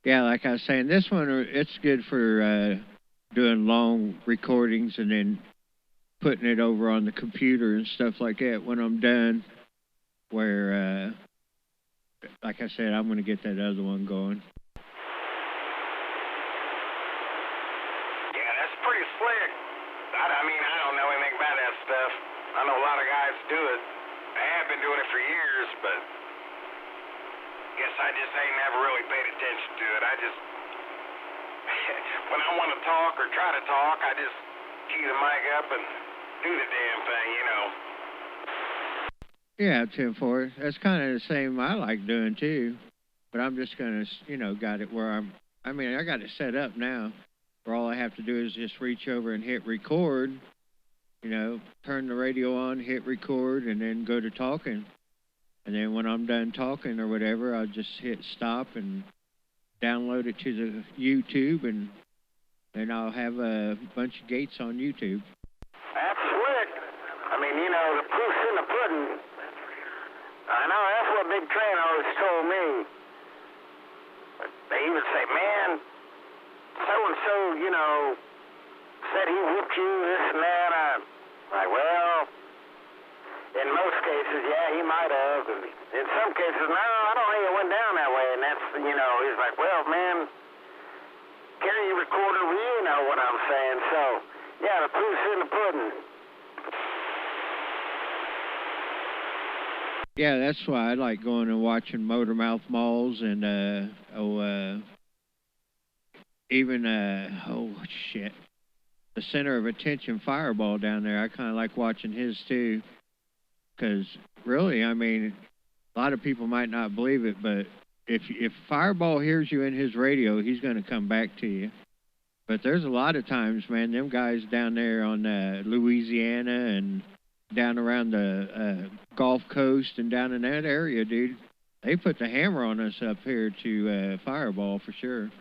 Yeah, like I was saying, this one it's good for doing long recordings and then putting it over on the computer and stuff like that when I'm done. Where, like I said, I'm gonna get that other one going. Yeah, that's pretty slick. I mean, I don't know anything about that stuff. I know a lot of guys do it. I have been doing it for years, but guess I just ain't never really paid attention to it. I just, when I want to talk or try to talk, I just key the mic up and do the damn thing, you know. Yeah, 10-4. That's kind of the same I like doing too. But I'm just gonna, got it where I mean, I got it set up now, where all I have to do is just reach over and hit record. Turn the radio on, hit record, and then go to talking. And then when I'm done talking or whatever, I'll just hit stop and download it to the YouTube, and then I'll have a bunch of gates on YouTube. That's slick. I mean, the proof's in the pudding. I know that's what Big Train always told me. They would say, man, so-and-so, said he whooped you, this and that. I'm like, well, in most cases, yeah, he might have. In some cases, no, I don't think it went down that way. And that's, he's like, well, man, carry your recorder, you know what I'm saying. So, yeah, the proof's in the pudding. Yeah, that's why I like going and watching Motormouth Malls and even the Center of Attention Fireball down there. I kind of like watching his too, because really, I mean, a lot of people might not believe it, but if Fireball hears you in his radio, he's going to come back to you. But there's a lot of times, man, them guys down there on Louisiana and down around the Gulf Coast and down in that area, dude, they put the hammer on us up here to Fireball for sure.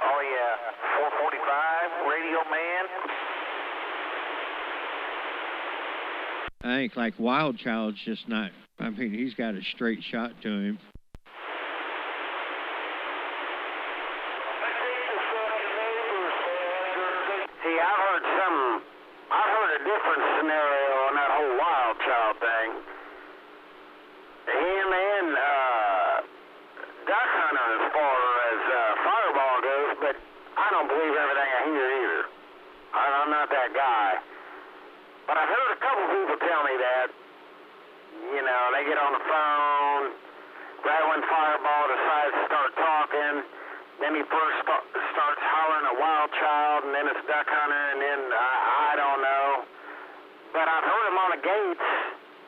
Oh, yeah. 445, Radio Man. I think like Wild Child's just not, I mean, he's got a straight shot to him. See, I've heard a different scenario on that whole Wild Child thing. Him and Duck Hunter as far as Fireball goes, but I don't believe everything I hear either. I'm not that guy. But I've heard a couple people tell me that, they get on the phone, right when Fireball decides to start talking, then he first starts hollering at Wild Child, and then it's Duck Hunter, and then I don't know. But I've heard him on the gates,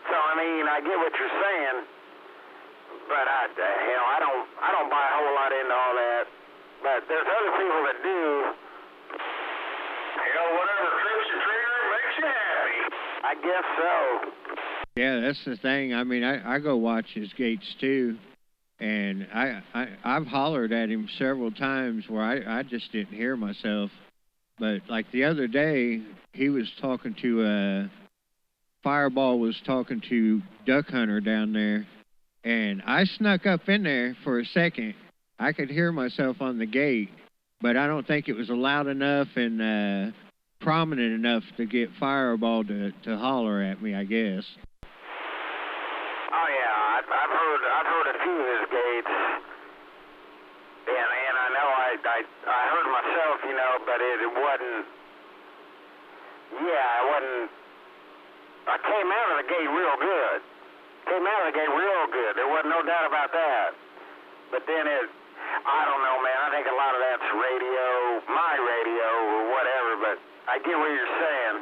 so I mean, I get what you're saying. But I don't buy a whole lot into all that. But there's other people that do. Whatever trips your trigger makes you happy. I guess so. Yeah, that's the thing. I mean, I go watch his gates too, and I've hollered at him several times where I just didn't hear myself. But like the other day, he was talking to Fireball was talking to Duck Hunter down there, and I snuck up in there for a second. I could hear myself on the gate, but I don't think it was loud enough and prominent enough to get Fireball to holler at me, I guess. Oh yeah, I've heard a few of his gates, and I know I heard myself, but it wasn't. Yeah, it wasn't. I came out of the gate real good. There wasn't no doubt about that. But then I don't know, man. I think a lot of that's radio, my radio, or whatever. But I get what you're saying.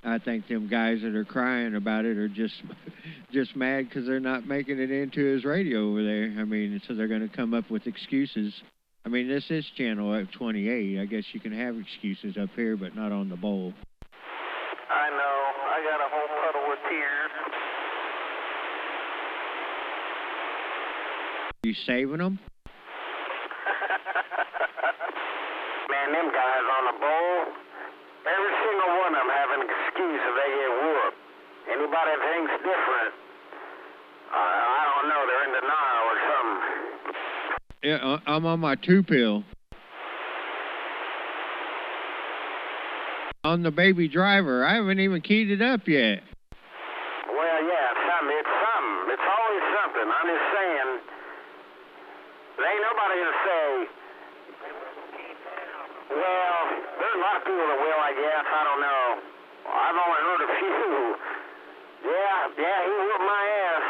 I think them guys that are crying about it are just mad because they're not making it into his radio over there. I mean, so they're going to come up with excuses. I mean, this is channel F28. I guess you can have excuses up here, but not on the bowl. I know. I got a whole puddle of tears. You saving them? Man, them guys on the bowl, every single one of them have an excuse everybody thinks different. I don't know. They're in denial or something. Yeah, I'm on my 2-pill. On the baby driver. I haven't even keyed it up yet. Well, yeah, it's something. It's always something. I'm just saying, there ain't nobody gonna say, well, there's a lot of people that will, I guess. I don't know. I've only heard a few. Yeah, he whooped my ass.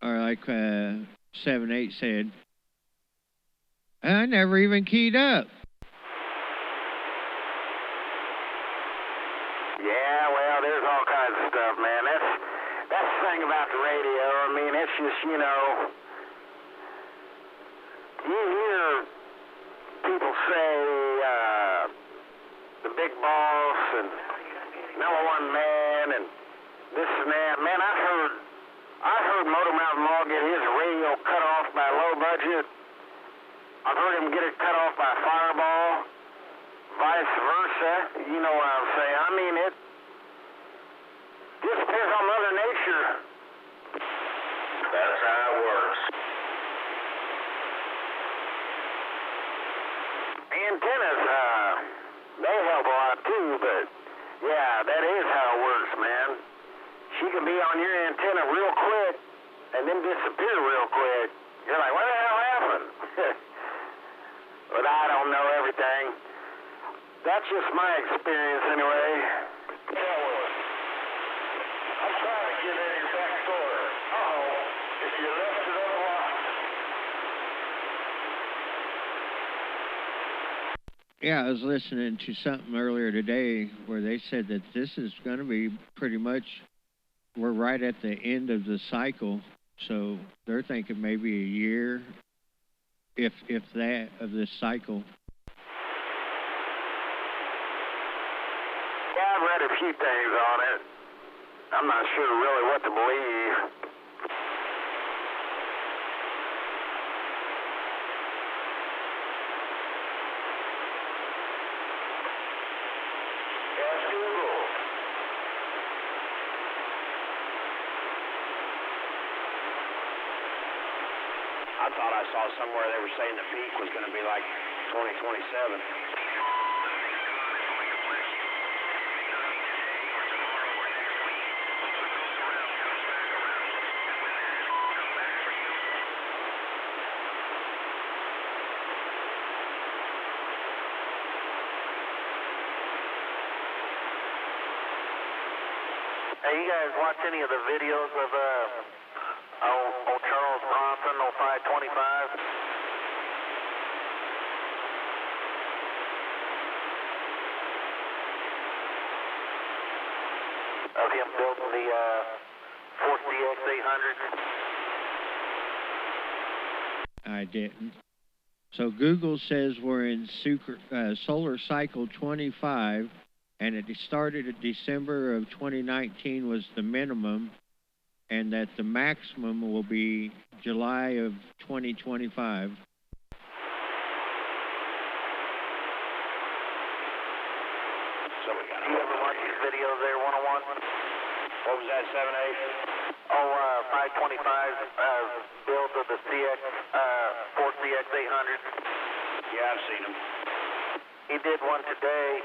Or like 7-8 said, I never even keyed up. Yeah, well, there's all kinds of stuff, man. That's the thing about the radio. I mean, it's just, you hear people say the big boss and number one man and this and that. Man, I heard Motor Mountain Law get his radio cut off by low budget. I've heard him get it cut off by Fireball. Vice versa. You know what I'm saying. I mean, it just depends on Mother Nature. That's how it works. Antennas, they help a lot too, but yeah, that is how it works, man. She can be on your antenna real quick and then disappear real quick. You're like, what the hell happened? But I don't know everything. That's just my experience anyway. I'm trying to get in your back door. If you left it unlocked. Yeah, I was listening to something earlier today where they said that this is going to be pretty much, we're right at the end of the cycle. So they're thinking maybe a year, if that, of this cycle. Yeah, I've read a few things on it. I'm not sure really what to believe. Yes, Google. I thought I saw somewhere they were saying the peak was going to be like 2027. Hey, you guys watch any of the videos of old Charles Bronson, 0525? Of him building the Ford DX800? I didn't. So Google says we're in solar cycle 25, and it started at December of 2019 was the minimum, and that the maximum will be July of 2025. So we got. Do you ever watch these videos there, 101? What was that, 7-8? 525 build of the Ford CX800. Yeah, I've seen them. He did one today,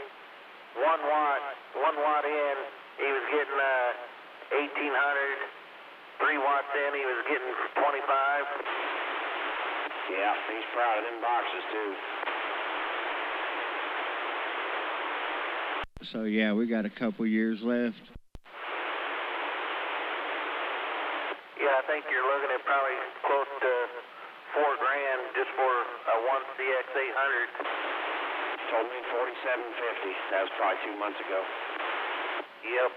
1 watt in, he was getting 1,800, 3 watts in, he was getting 25. Yeah, he's proud of them boxes too. So yeah, we got a couple years left. Yeah, I think you're looking at probably close to $4,000 just for a 1 CX800. Told me 4750. That was probably 2 months ago. Yep.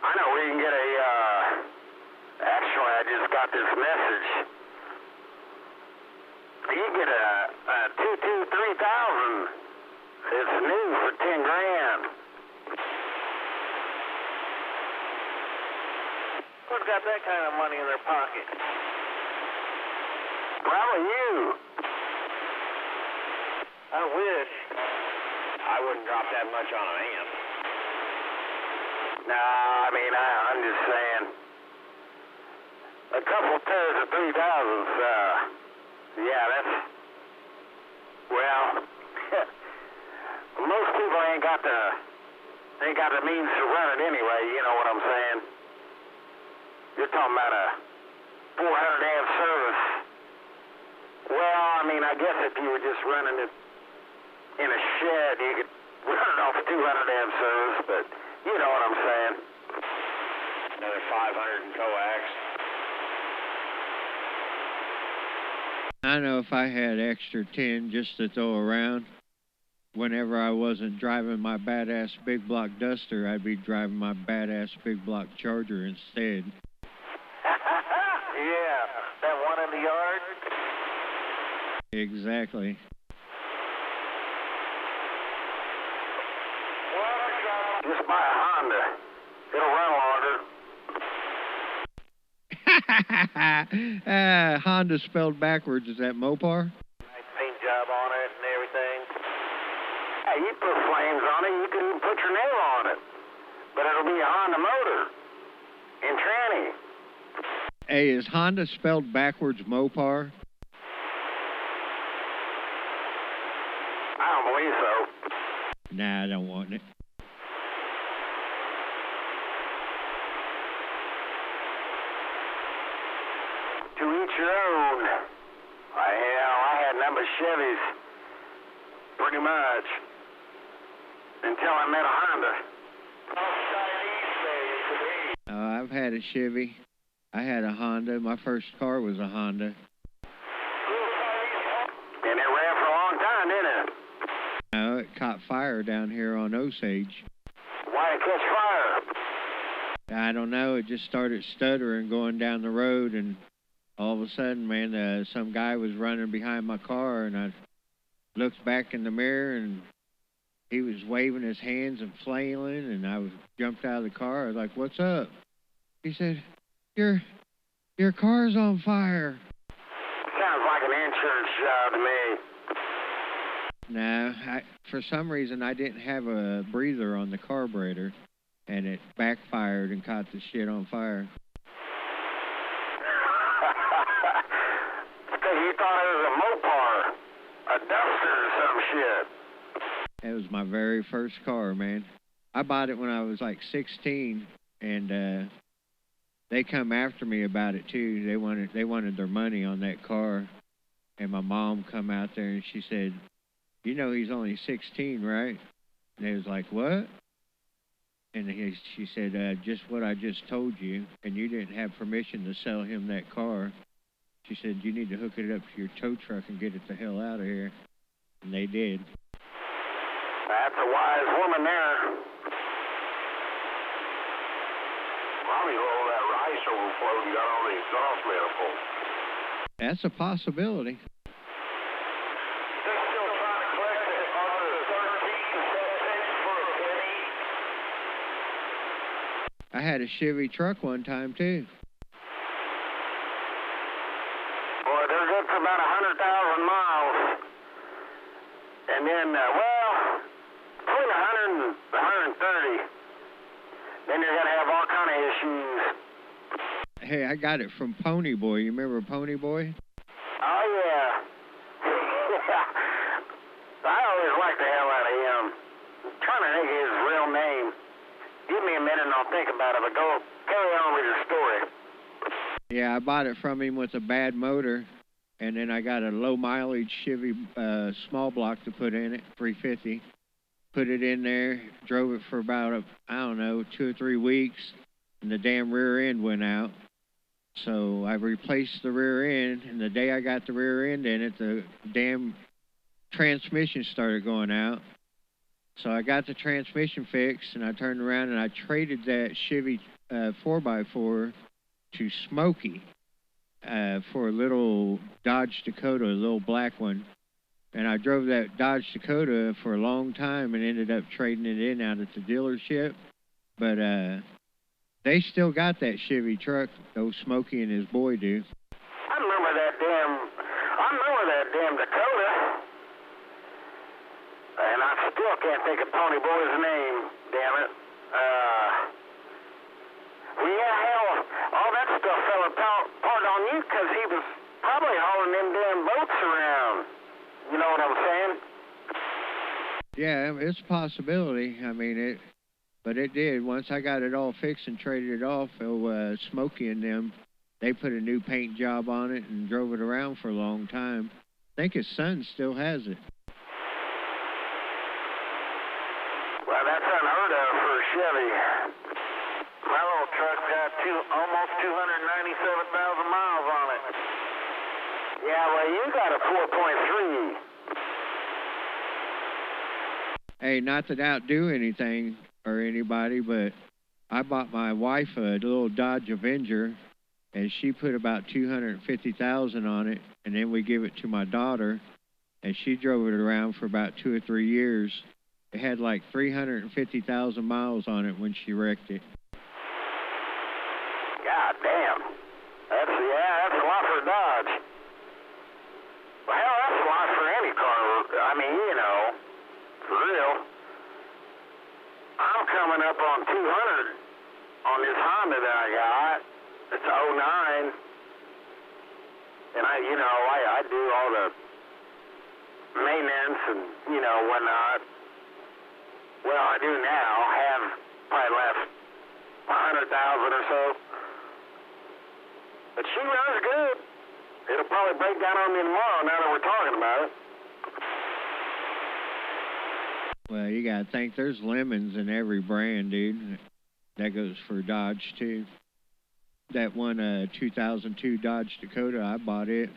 I know we can get a, actually I just got this message. You get a 223,000. It's new for $10,000. Who's got that kind of money in their pocket? Probably you. I wish. I wouldn't drop that much on an amp. Nah, I mean, I'm just saying. A couple pairs of 3000s, yeah, that's, well, most people ain't got the means to run it anyway, you know what I'm saying? You're talking about a 400 amp service. Well, I mean, I guess if you were just running it in a shed, you could run it off a 200 amp service, but you know what I'm saying. Another 500 in coax. I know if I had extra 10 just to throw around, whenever I wasn't driving my badass big block Duster, I'd be driving my badass big block Charger instead. Yeah, that one in the yard? Exactly. Just buy a Honda. It'll run longer. Honda spelled backwards. Is that Mopar? Nice paint job on it and everything. Yeah, you put flames on it, you can even put your nail on it. But it'll be a Honda motor. In tranny. Hey, is Honda spelled backwards Mopar? I don't believe so. Nah, I don't want it. To each your own. I had number Chevys, pretty much, until I met a Honda. I've had a Chevy. I had a Honda. My first car was a Honda. And it ran for a long time, didn't it? No, it caught fire down here on Osage. Why did it catch fire? I don't know. It just started stuttering going down the road, and all of a sudden, man, some guy was running behind my car, and I looked back in the mirror, and he was waving his hands and flailing, and I jumped out of the car. I was like, "What's up?" He said, Your car's on fire." Sounds like an insurance job to me. No, for some reason, I didn't have a breather on the carburetor, and it backfired and caught the shit on fire. Because you thought it was a Mopar, a Duster or some shit. It was my very first car, man. I bought it when I was like 16, and they come after me about it too. They wanted their money on that car, and my mom come out there and she said, "You know he's only 16, right?" And they was like, "What?" And she said, "Just what I just told you, and you didn't have permission to sell him that car." She said, "You need to hook it up to your tow truck and get it the hell out of here." And they did. That's a wise woman there. Probably all that rice overflowed and got all the exhaust manifold. That's a possibility. They're still trying to collect it under 13 cents for a penny. I had a Chevy truck one time too. Boy, they're good for about 100,000 miles. And then, between 100 and 130, then you're going to have all kind of issues. Hey, I got it from Pony Boy. You remember Pony Boy? Oh, yeah. I always liked the hell out of him. I'm trying to think of his real name. Give me a minute and I'll think about it, but go carry on with your story. Yeah, I bought it from him with a bad motor, and then I got a low mileage Chevy small block to put in it, 350. Put it in there, drove it for about, 2 or 3 weeks, and the damn rear end went out. So I replaced the rear end, and the day I got the rear end in it, the damn transmission started going out. So I got the transmission fixed, and I turned around and I traded that Chevy 4x4 to Smokey for a little Dodge Dakota, a little black one. And I drove that Dodge Dakota for a long time and ended up trading it in out at the dealership. But they still got that Chevy truck, though Smokey and his boy do. I remember that damn Dakota. And I still can't think of Tony Boy's name, damn it. Well, yeah, hell, all that stuff fell apart on you because he was probably hauling them damn boats around. You know what I'm saying? Yeah, it's a possibility. I mean, but it did. Once I got it all fixed and traded it off, Smokey and them, they put a new paint job on it and drove it around for a long time. I think his son still has it. Well, that's unheard of for a Chevy. My little truck's got almost 297,000 miles on it. Yeah, well, you got a 4.3. Hey, not to outdo anything or anybody, but I bought my wife a little Dodge Avenger, and she put about 250,000 on it, and then we give it to my daughter, and she drove it around for about 2 or 3 years. It had like 350,000 miles on it when she wrecked it. God damn. That's a lot for a Dodge. Well, hell, that's a lot for any car. I mean, you know, for real. I'm coming up on 200 on this Honda that I got. It's a 09. And I do all the maintenance and, whatnot. Well, I do now have probably left 100,000 or so. But she runs good. It'll probably break down on me tomorrow now that we're talking about it. Well, you got to think there's lemons in every brand, dude. That goes for Dodge, too. That one 2002 Dodge Dakota, I bought it.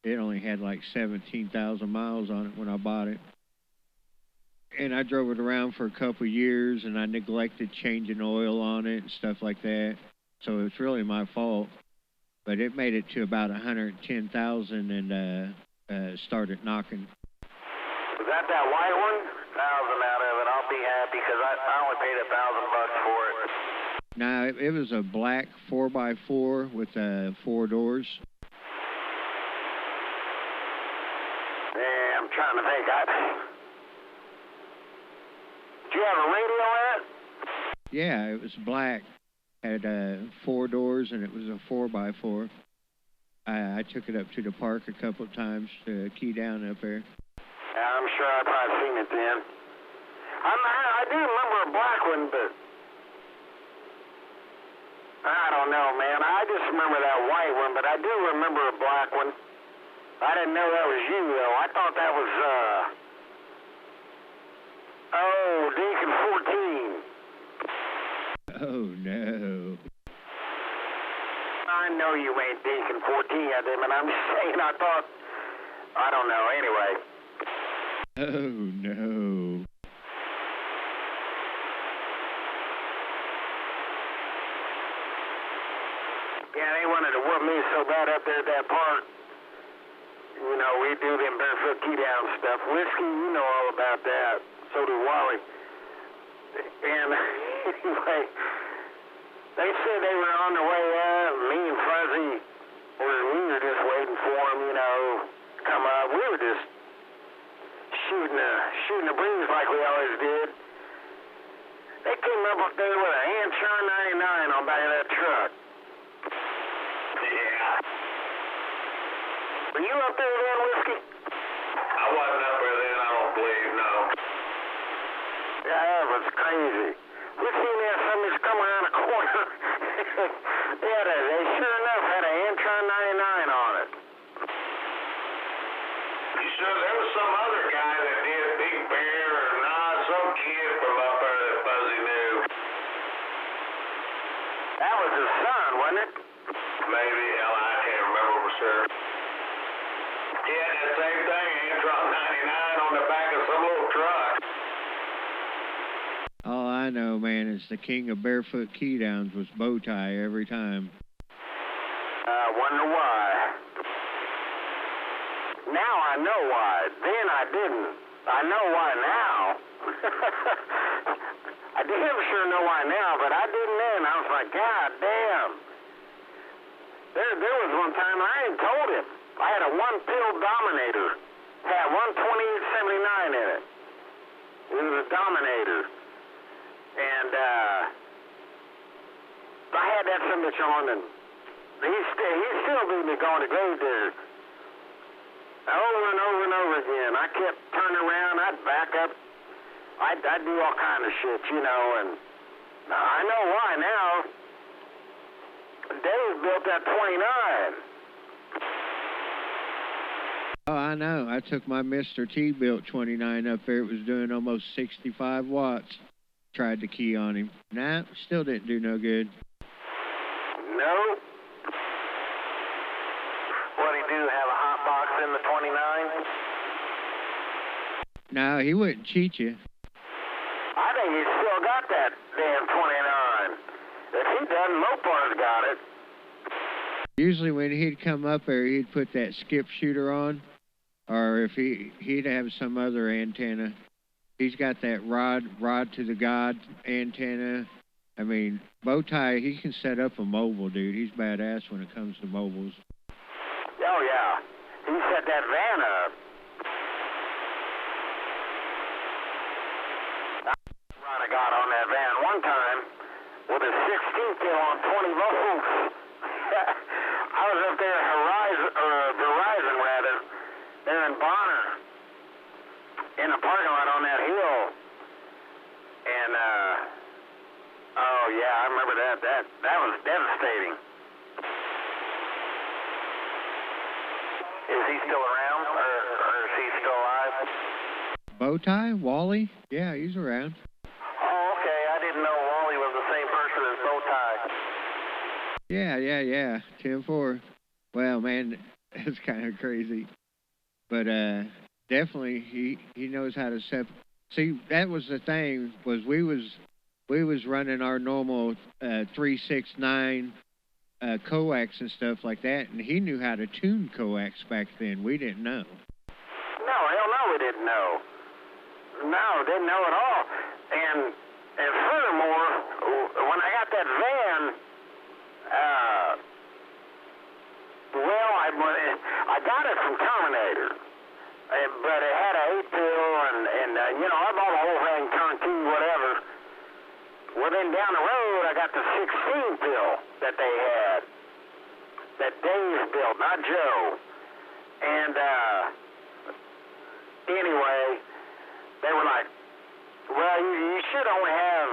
It only had like 17,000 miles on it when I bought it. And I drove it around for a couple years, and I neglected changing oil on it and stuff like that. So it's really my fault. But it made it to about 110,000 and started knocking. Was that white one? 1,000 out of it. I'll be happy because I only paid $1,000 for it. No, it was a black 4x4 with 4 doors. Yeah, I'm trying to think. Do you have a radio at? Yeah, it was black. Had 4 doors, and it was a 4x4. I took it up to the park a couple of times to key down up there. Yeah, I'm sure I've probably seen it then. I do remember a black one, but I don't know, man. I just remember that white one, but I do remember a black one. I didn't know that was you, though. I thought that was, Deacon 14. Oh, no. I know you ain't Deacon 14, goddammit. I'm just saying, I don't know, anyway. Oh, no. Yeah, they wanted to whoop me so bad up there at that park. We do them barefoot key-down stuff. Whiskey, you know all about that. So do Wally. And anyway, they said they were on their way up. Me and Fuzzy, we were just waiting for them, to come up. We were just shooting a breeze like we always did. They came up there with an Antron 99 on back of that truck. Yeah. Were you up there then, Whiskey? I wasn't up there then, I don't believe, no. Yeah, that was crazy. We seen that somebody's come around a corner. They sure enough had an Antron 99 on it. You sure there was some other guy that did Big Bear or not? Some kid from up there that Fuzzy knew. That was his son, wasn't it? Maybe. Hell, I can't remember for sure. He had that same thing, Antron 99 on the back of some little truck. All I know, man, is the king of barefoot key downs was Bowtie every time. I wonder why. Now I know why. Then I didn't. I know why now. I damn sure know why now, but I didn't then. I was like, God damn. There was one time I ain't told him. I had a 1-pill Dominator. Had 12879 in it. switch on, and he still beat me going to grave there. Over and over and over again. I kept turning around. I'd back up. I'd do all kind of shit, you know, and I know why now. Dave built that 29. Oh, I know. I took my Mr. T built 29 up there. It was doing almost 65 watts. Tried to key on him. Nah, still didn't do no good. No. What do you do? Have a hot box in the 29? No, he wouldn't cheat you. I think he's still got that damn 29. If he doesn't, Mopar's got it. Usually when he'd come up there, he'd put that skip shooter on, or if he'd have some other antenna. He's got that rod to the God antenna. I mean, Bowtie, he can set up a mobile, dude. He's badass when it comes to mobiles. Oh, yeah. He set that van up. I got on that van one time with a 16 kill on 20 volts. I was up there at Verizon rather, there in Bonner, in a parking lot on that hill. And, oh yeah, I remember that. That was devastating. Is he still around, or is he still alive? Bowtie? Wally? Yeah, he's around. Oh, okay. I didn't know Wally was the same person as Bowtie. Yeah. 10-4. Well, man, that's kind of crazy. But definitely, he knows how to set. See, that was the thing, was we was running our normal 369 coax and stuff like that, and he knew how to tune coax back then. We didn't know. No, hell no, we didn't know. No, didn't know at all. And furthermore, when I got that van, well, I got it from Terminator, but it had an 8-pill, and you know, I bought the whole thing turnkey, whatever. Well, then down the road, I got the 16-pill that they had, that Dave built, not Joe. And anyway, they were like, well, you should only have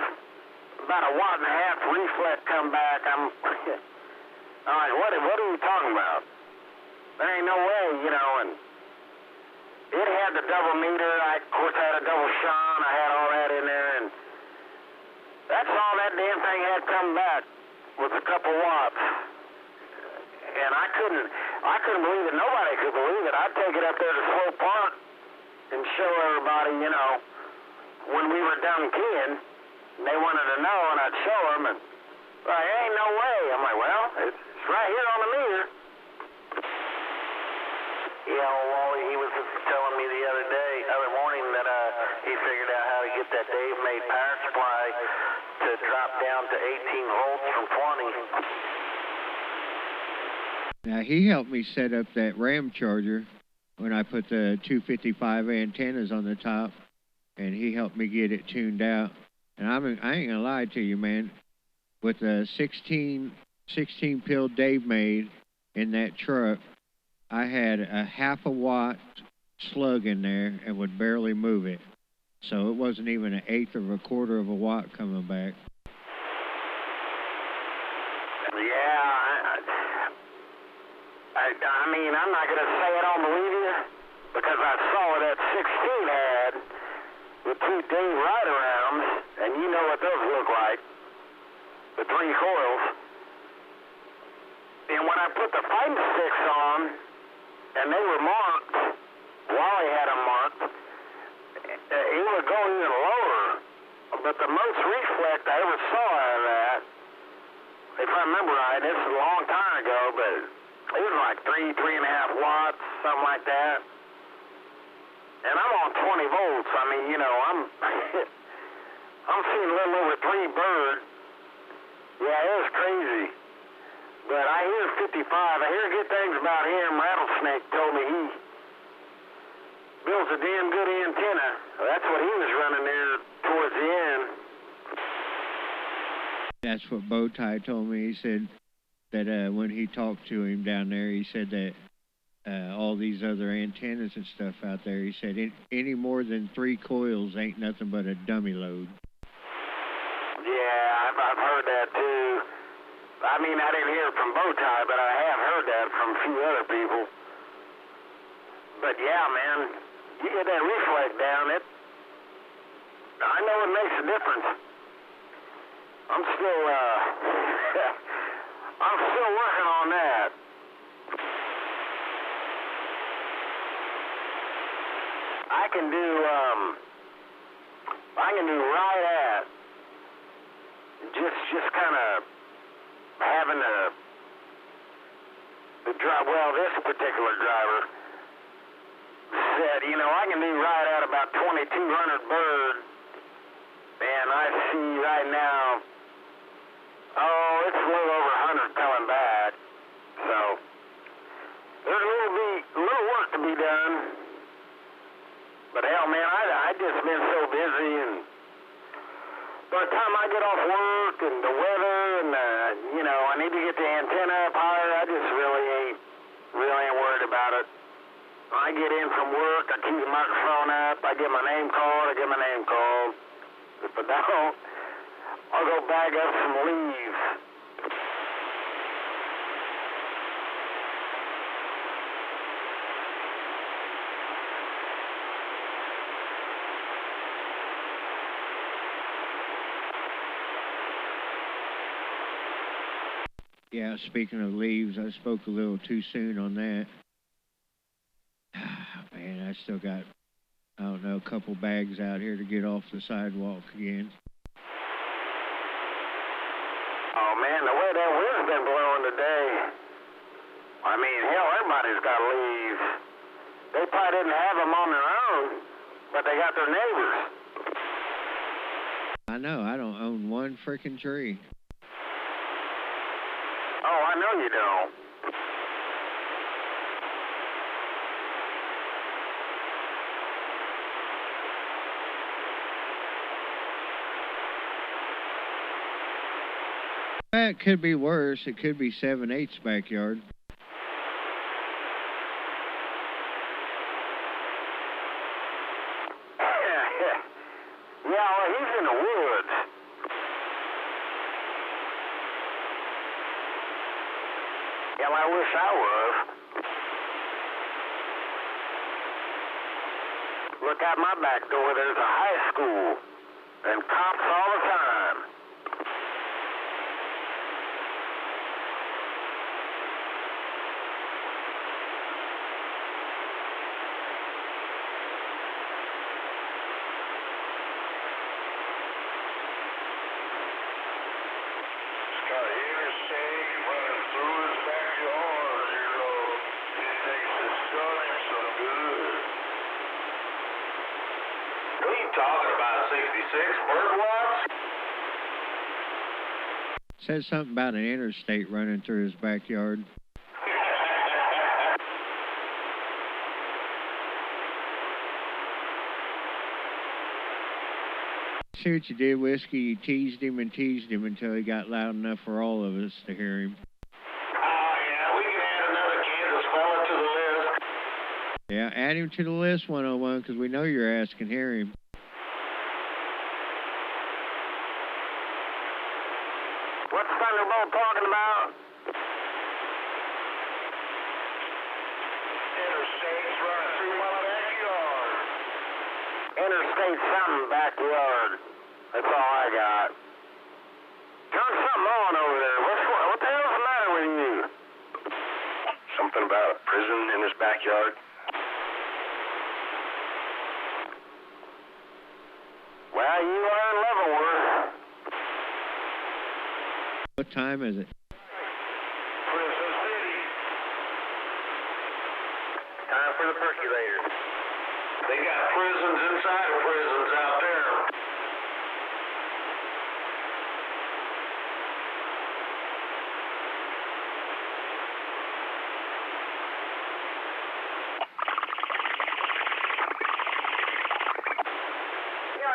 about a 1.5 watt reflex come back. I'm like, what are you talking about? There ain't no way, you know. And it had the double meter. I, of course, had a double shunt. I had all that in there, and that's all that damn thing had come back was a couple watts. And I couldn't believe it. Nobody could believe it. I'd take it up there to Slow Park and show everybody, you know, when we were done keying, they wanted to know, and I'd show them, and like, ain't no way. I'm like, well, it's right here on the meter. Yeah, well, Wally, he was telling me the other morning that he figured out how to get that Dave-made power supply to drop down to 18 volts from 20. Now, he helped me set up that RAM charger when I put the 255 antennas on the top, and he helped me get it tuned out. And I ain't gonna lie to you, man. With the 16 pill Dave made in that truck, I had a 0.5 watt slug in there and would barely move it. So it wasn't even 1/8 of a 1/4 of a watt coming back. I mean, I'm not going to say I don't believe you, because I saw that 16 had with 2 Dave ride-arounds, and you know what those look like, the 3 coils. And when I put the fighting sticks on, and they were marked, Wally had them marked, it would go even lower. But the most reflect I ever saw out of that, if I remember right, this is a long time ago, but it was like 3.5 watts, something like that. And I'm on 20 volts. I mean, you know, I'm seeing a little over 3 bird. Yeah, it was crazy. But I hear 55. I hear good things about him. Rattlesnake told me he builds a damn good antenna. That's what he was running there towards the end. That's what Bowtie told me. He said that when he talked to him down there, he said that all these other antennas and stuff out there, he said any more than 3 coils ain't nothing but a dummy load. Yeah, I've heard that too. I mean, I didn't hear it from Bowtie, but I have heard that from a few other people. But yeah, man, you get that reflect down, I know it makes a difference. I'm still working on that. I can do right at just kind of having the drive. Well, this particular driver said, I can do right at about 2,200 bird, and I see right now, it's a little over 100 coming back. So there's a little work to be done. But hell, man, I just been so busy, and by the time I get off work and the weather and I need to get the antenna up higher, I just really ain't worried about it. I get in from work, I keep the microphone up, I get my name called. If I don't, I'll go bag up some leaves. Yeah, speaking of leaves, I spoke a little too soon on that. Man, I still got, I don't know, a couple bags out here to get off the sidewalk again. Oh, man, the way that wind's been blowing today, I mean, hell, everybody's got leaves. They probably didn't have them on their own, but they got their neighbors. I know, I don't own one freaking tree. Oh, I know you don't. It could be worse. It could be 7/8 backyard. Yeah, well, he's in the woods. Hell, I wish I was. Look out my back door, there's a high school, and cops all the time. Talking about 66 bird watch? Said something about an interstate running through his backyard. See what you did, Whiskey? You teased him until he got loud enough for all of us to hear him. Yeah, we can add another Kansas fella to the list. Yeah, add him to the list, 101, because we know your ass can hear him. What's Thunderbolt talking about? Interstate's running through my backyard. Interstate something backyard. That's all I got. Turn something on over there. What the hell's the matter with you? Something about a prison in his backyard. Well, you are in Leavenworth. What time is it? Prison City. Time for the percolator. They got prisons inside of prisons out there.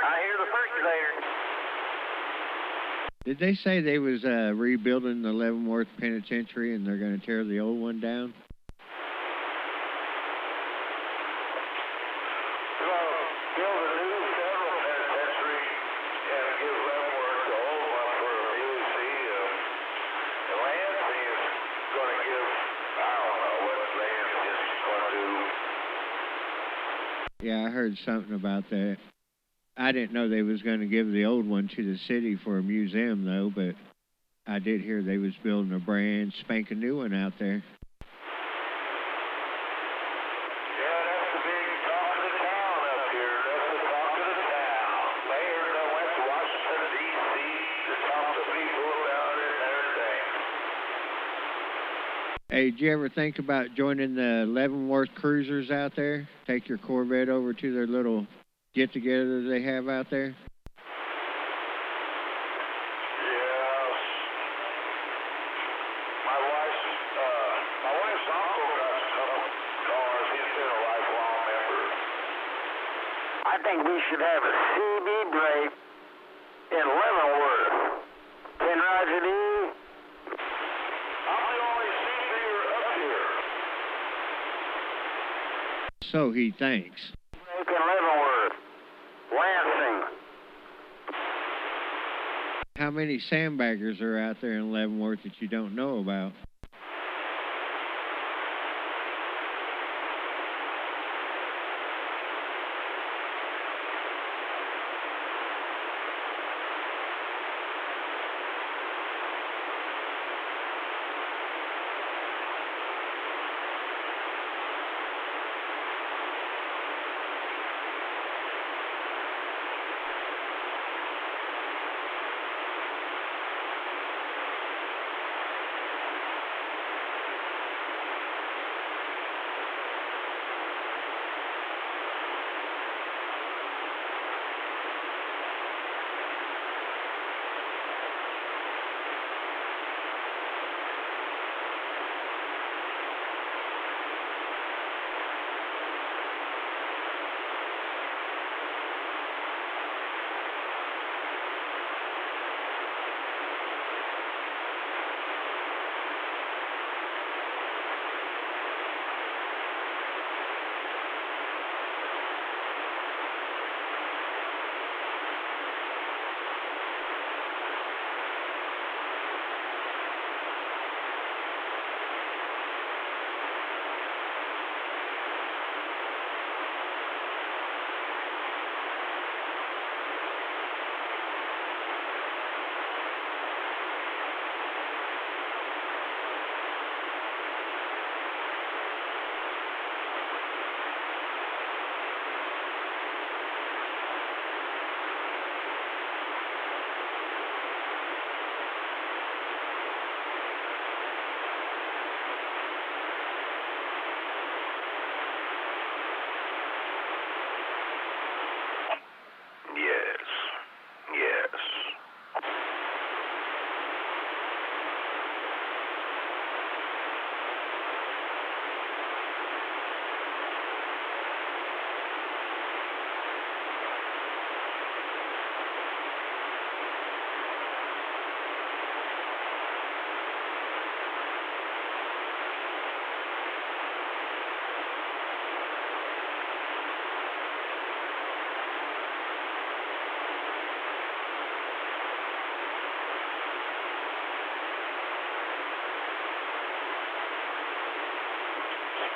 I hear the percolator. Did they say they was rebuilding the Leavenworth Penitentiary and they're going to tear the old one down? Yeah, I heard something about that. I didn't know they was going to give the old one to the city for a museum, though, but I did hear they was building a brand spanking new one out there. Yeah, that's the big talk of the town up here. That's the talk of the town. Mayor done went to Washington, D.C. to talk to people about it and everything. Hey, did you ever think about joining the Leavenworth Cruisers out there? Take your Corvette over to their little get-together they have out there? Yes. My wife's uncle got a couple cars. He's been a lifelong member. I think we should have a CB break in Leavenworth. Can Roger D? I'm the only senior up here. So he thinks. Break in Leavenworth. Lansing. How many sandbaggers are out there in Leavenworth that you don't know about? Yes. Yes.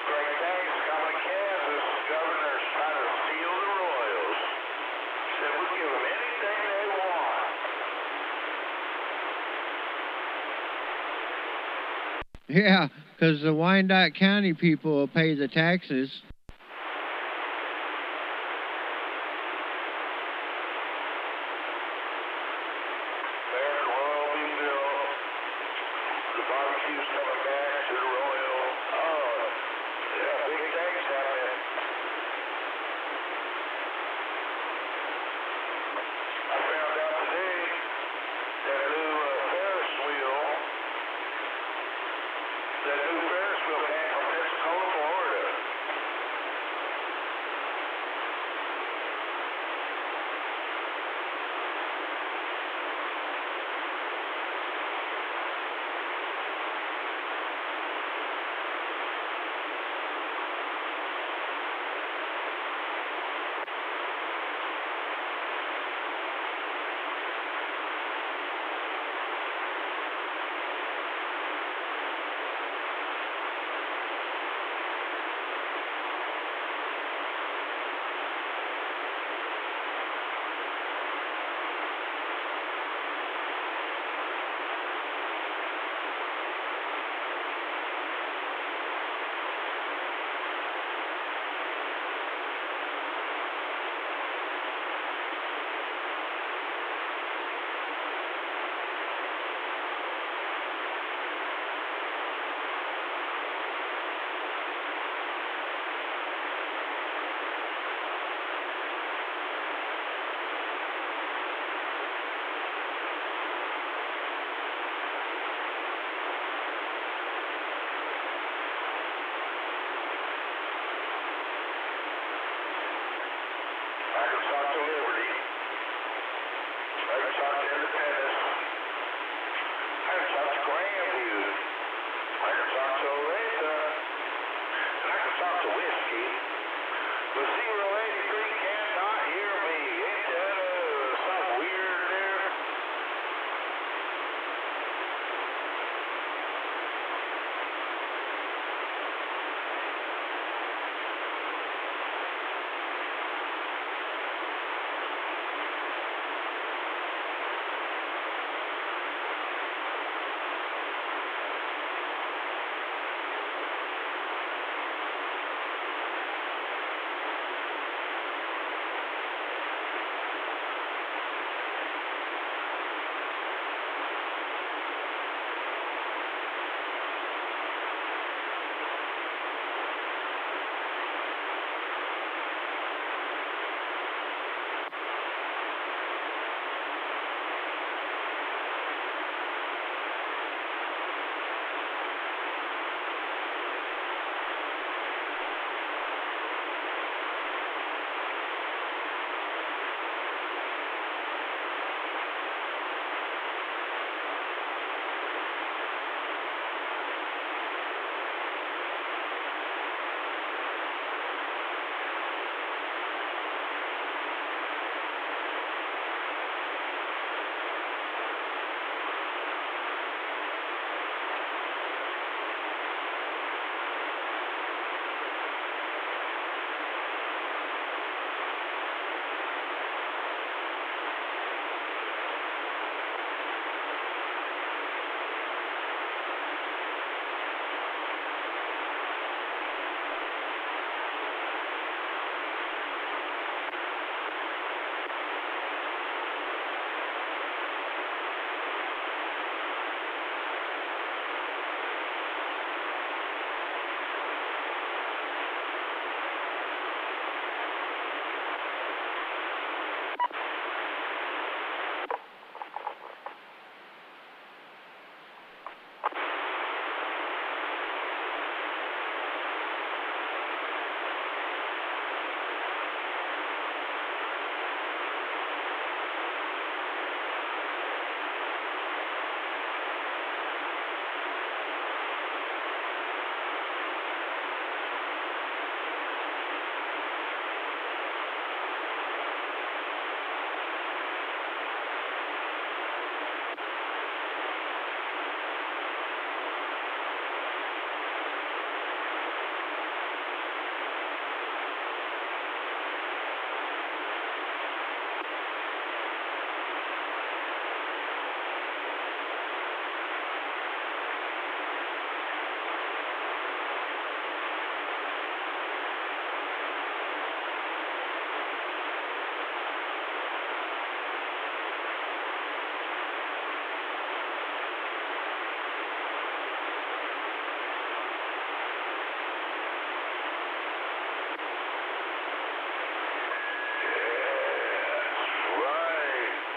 Great things coming to Kansas. Governor's trying to steal the Royals. Said we'll give them anything they want. Yeah, because the Wyandotte County people will pay the taxes. Fair and Royal be built. The barbecue's coming back to the Royal. Oh, yeah, big things happening. I found out today that a new Ferris wheel came from Pensacola, Florida.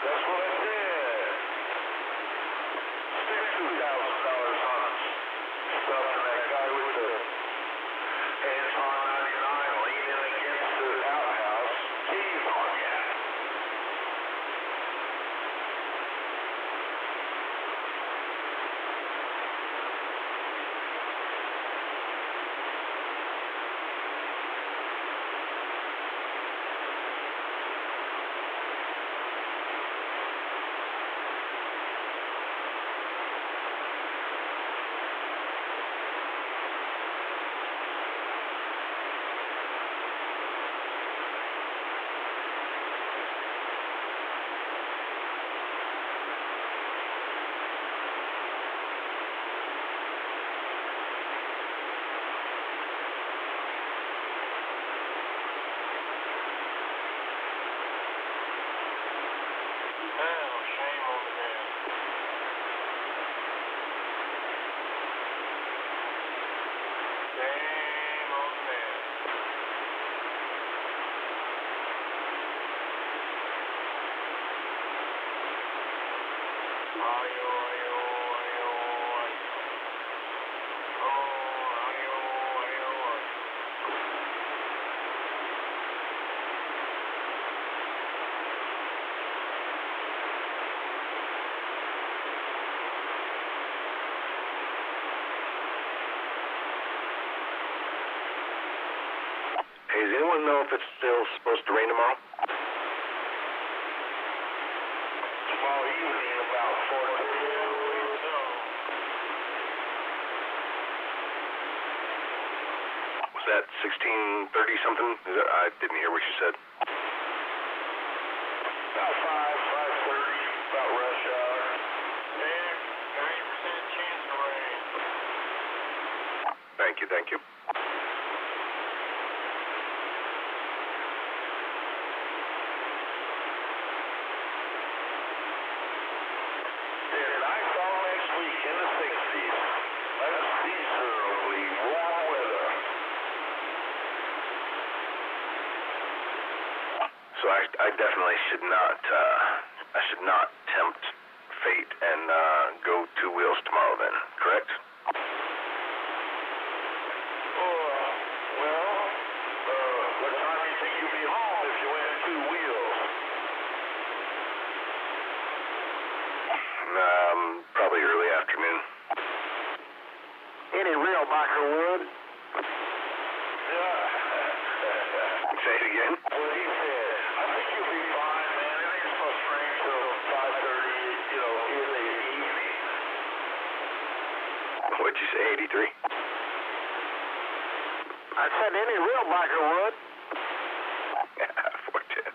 That's what I said. Stick $2,000 on stuff and that guy with the Anton 99 leaning against the outhouse. He's on ya. Shame on the man. Shame on the man. Ayo, ayo, ayo, ayo. Oh, ayo, ayo, ayo. Hey, does anyone know if it's still supposed to rain tomorrow? Tomorrow evening about 4:30. Was that 16:30 something? I didn't hear what you said. About 5:30, about rush hour. And 90% chance of rain. Thank you, thank you. And I saw next week in the 60s. Let's seasonably warm weather. So I definitely should not tempt fate and go two wheels tomorrow then, correct? What time do you think you'll be home if you went two wheels? Probably early afternoon. Any real biker would? Yeah. Say it again? Well, he said, I think you'll be fine, man. It ain't supposed to rain till 5:30, in the evening. What'd you say, 83? I said any real biker would. Yeah, 410.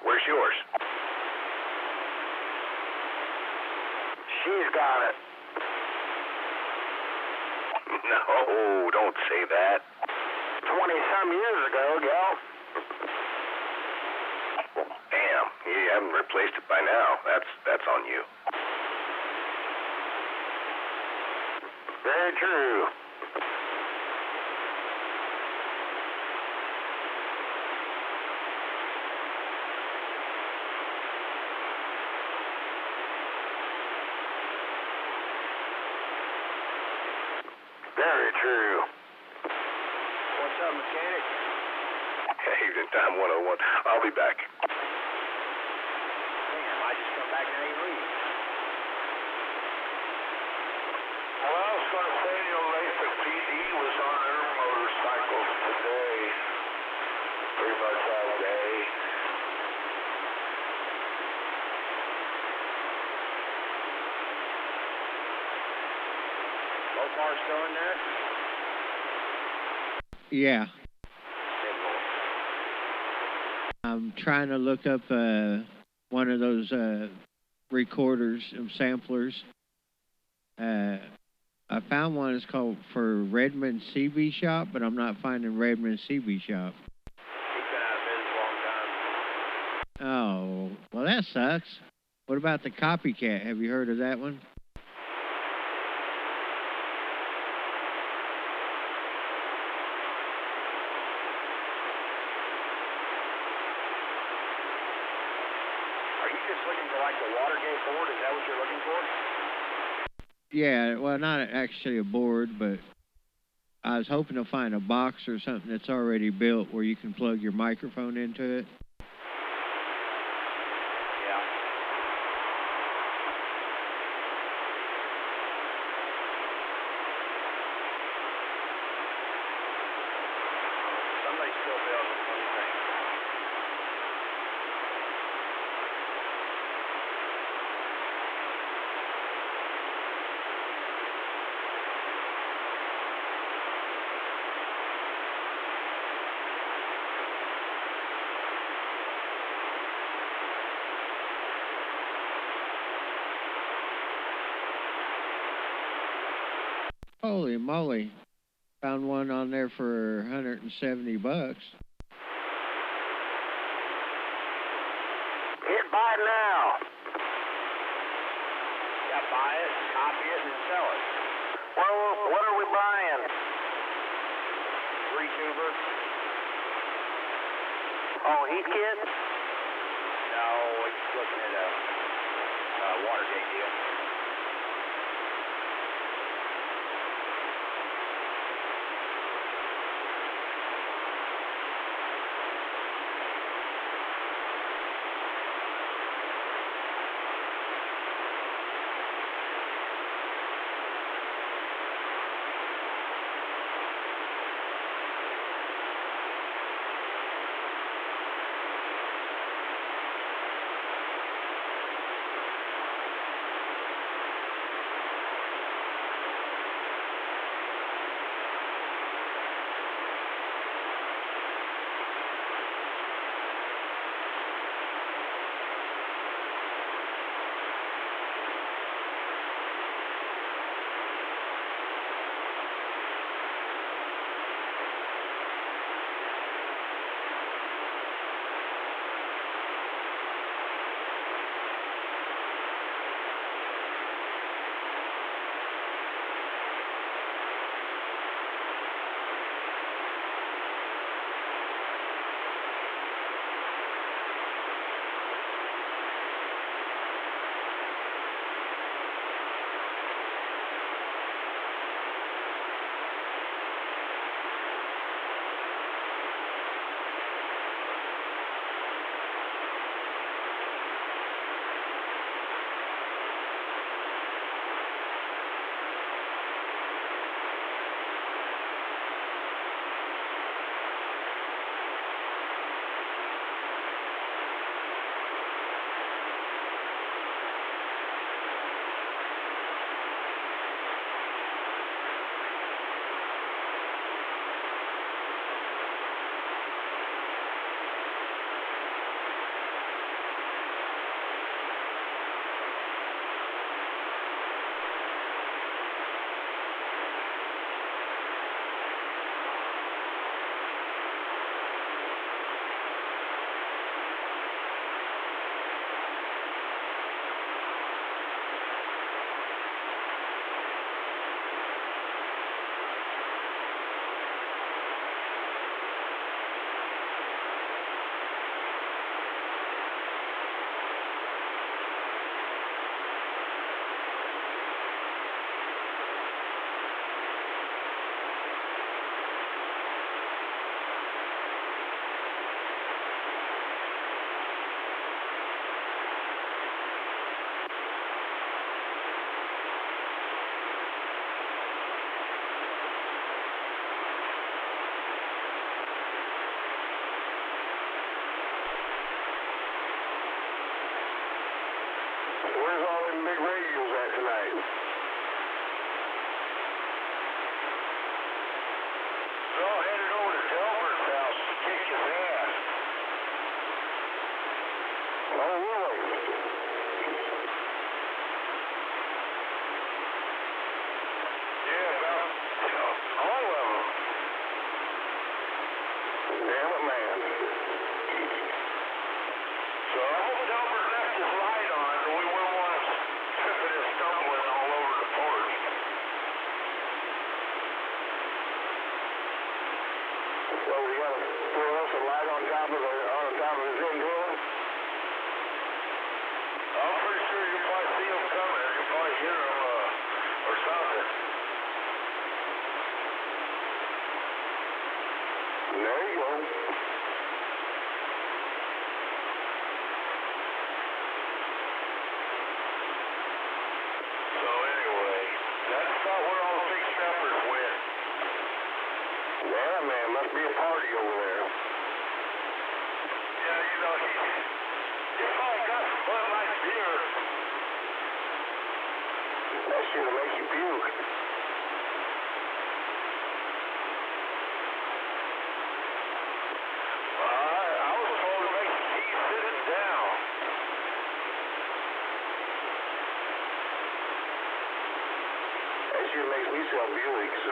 Where's yours? She's got it. No, don't say that. 20-some years ago, gal. Well, damn, you haven't replaced it by now. That's on you. Very true. Very true. What's up, mechanic? Hey, time 101. I'll be back. Damn, I just come back and ain't leave. Well, I was going to say, Lathrop PD was on their motorcycles today. Pretty much all day. Lopar's still in there? Yeah. Good Lord. I'm trying to look up one of those recorders and samplers. I found one. It's called for Redmond CB Shop, but I'm not finding Redmond CB Shop. He's been out of business a long time. Oh, well, that sucks. What about the Copycat? Have you heard of that one? you just looking for like the Watergate board? Is that what you're looking for? Yeah, well, not actually a board, but I was hoping to find a box or something that's already built where you can plug your microphone into it. Yeah. Somebody's still building. What do you think? Holy moly. Found one on there for $170. Hit buy now. Yeah, buy it, copy it, and sell it. Well, what are we buying? 3-tuber. Oh, heat kit? No, he's looking at a Watergate deal. Where's all them big radios at tonight? So headed over to Delbert's house to kick his ass. Oh, really? Yeah, about all of them. Damn it, man. So I hope Delbert left his light on, and we wouldn't want him tripping and stumbling all over the porch. So we got to throw us a light on top of his indoor? must be a party over there. Yeah, you know, he probably got some Bud Light beer. That shit'll make you puke. I was told to make the key sitting down. That shit makes me sell Buicks.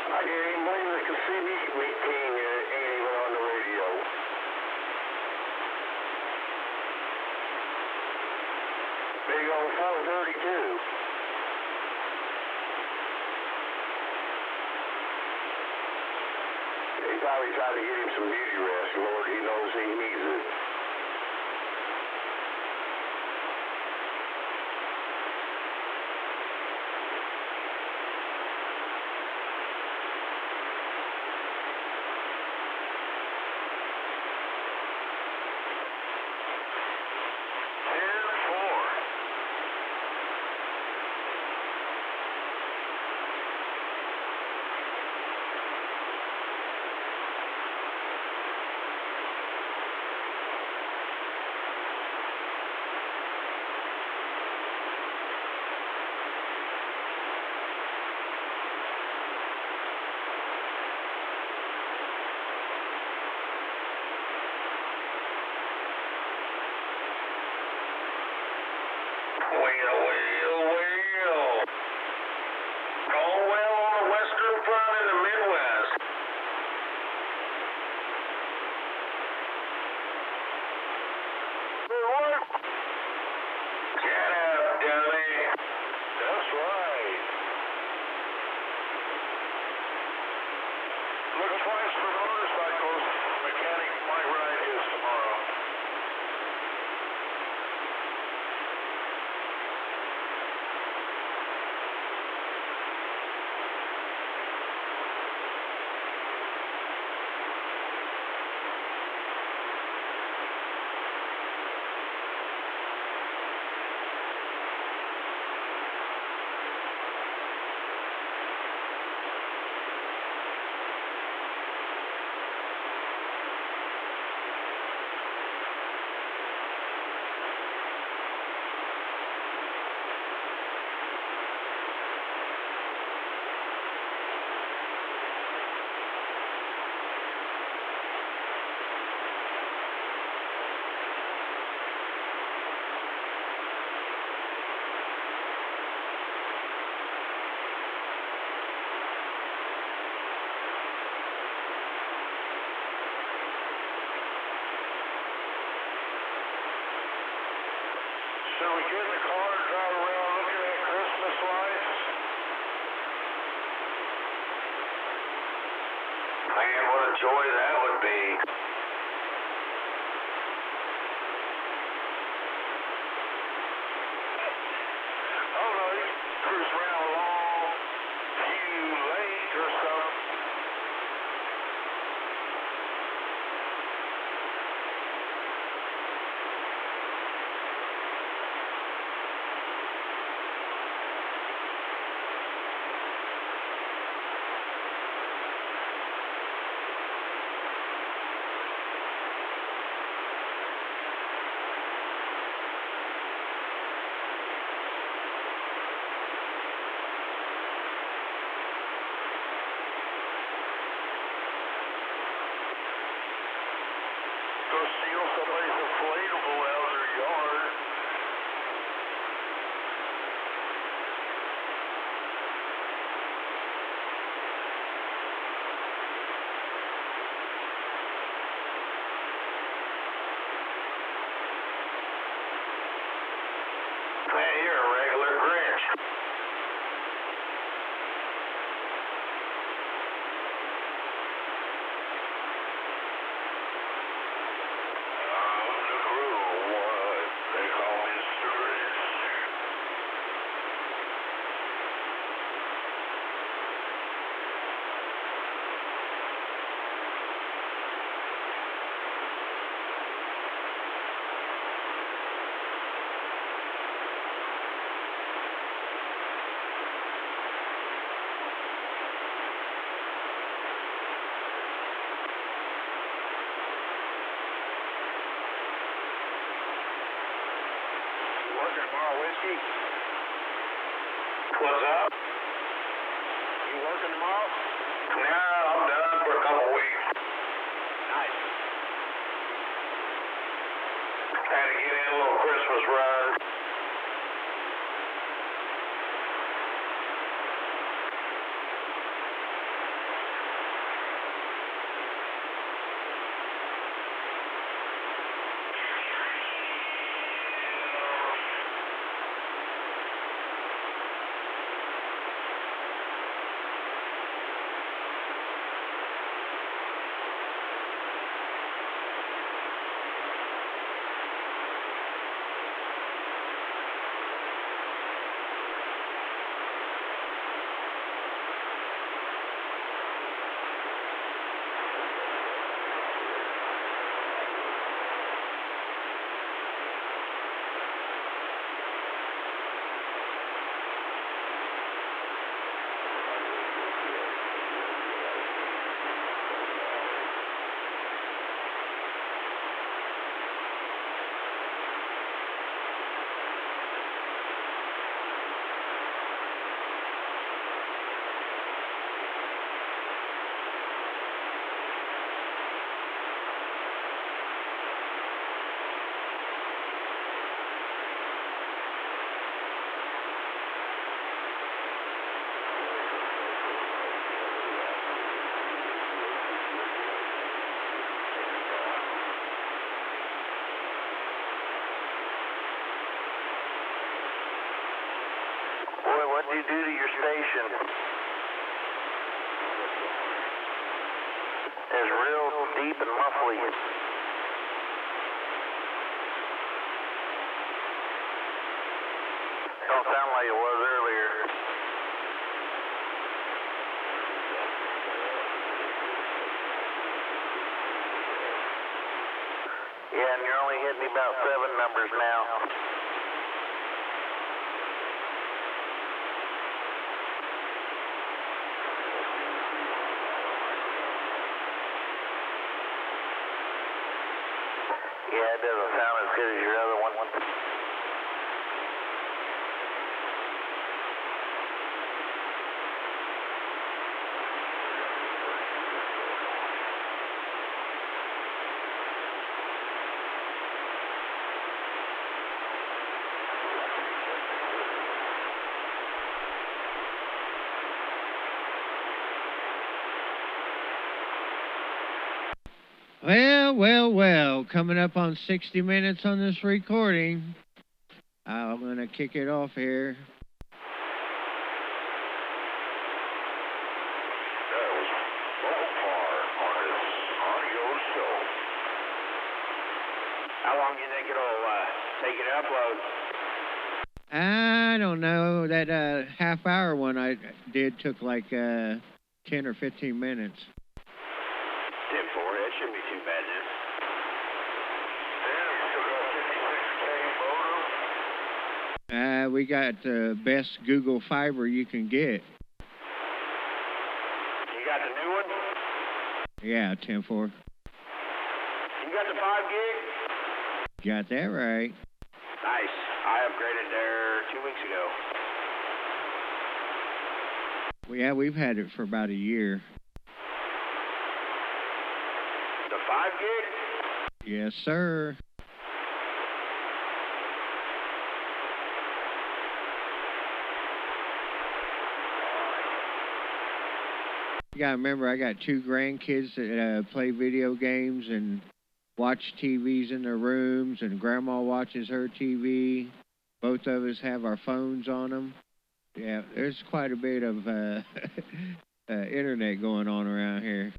I can't even believe the kcmo meeting ain't even on the radio. Big old 432. They probably tried to get him some beauty rest. Lord, he knows he needs it. Well. Going well on the Western Front in the Midwest. Get up, dummy. That's right. Look twice for motorcycles. Mechanic might ride his tomorrow. Shall we get in the car and drive around looking at Christmas lights? Man, what a joy that would be. Oh no, you can cruise around along, few late or something. steal somebody's inflatable out of their yard. Man, you're a regular Grinch. I'm the cruel one. They call me Mr. Grinch. You working tomorrow, Whiskey? What's up? You working tomorrow? Yeah, I'm done for a couple weeks. Nice. Had to get in a little Christmas run. Boy, what'd you do to your station? It's real deep and muffly. Don't sound like it was earlier. Yeah, and you're only hitting about 7 numbers now. Yeah, it doesn't sound as good as your other one. Well, coming up on 60 minutes on this recording. I'm going to kick it off here. That was Mopar on his audio show. How long do you think it'll take you to upload? I don't know. That half-hour one I did took like 10 or 15 minutes. 10-4, that shouldn't be too bad then. Damn, you still got 56K motor? We got the best Google Fiber you can get. You got the new one? Yeah, 10-4. You got the 5 gig? Got that right. Nice. I upgraded there 2 weeks ago. Well, yeah, we've had it for about a year. The 5 gig? Yes, sir. You gotta remember, I got 2 grandkids that play video games and watch TVs in their rooms, and Grandma watches her TV. Both of us have our phones on them. Yeah, there's quite a bit of internet going on around here.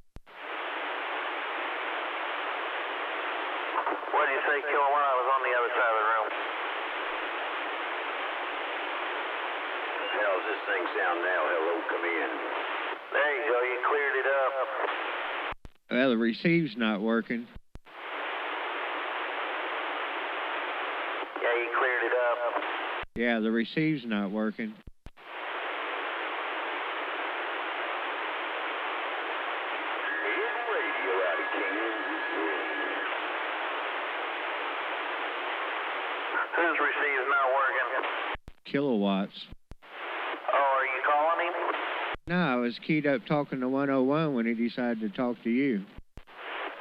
What did you say, Kilowatt? I was on the other side of the room. How's this thing sound now? Hello, come in. There you go. You cleared it up. Well, the receive's not working. Yeah, you cleared it up. Yeah, the receive's not working. Radio out of Kansas City. Whose receiver's not working? Kilowatts. Oh, are you calling him? No, I was keyed up talking to 101 when he decided to talk to you.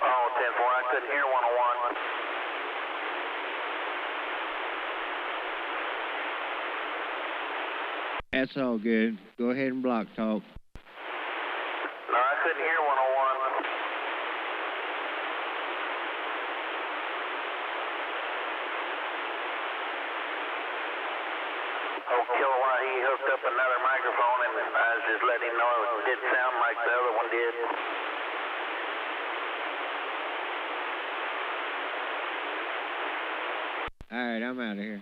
Oh, 10-4. I couldn't hear 101. That's all good. Go ahead and block talk. No, I couldn't hear 101. Oh, Kilowatt, he hooked up another microphone, and I was just letting him know it did sound like the other one did. All right, I'm out of here.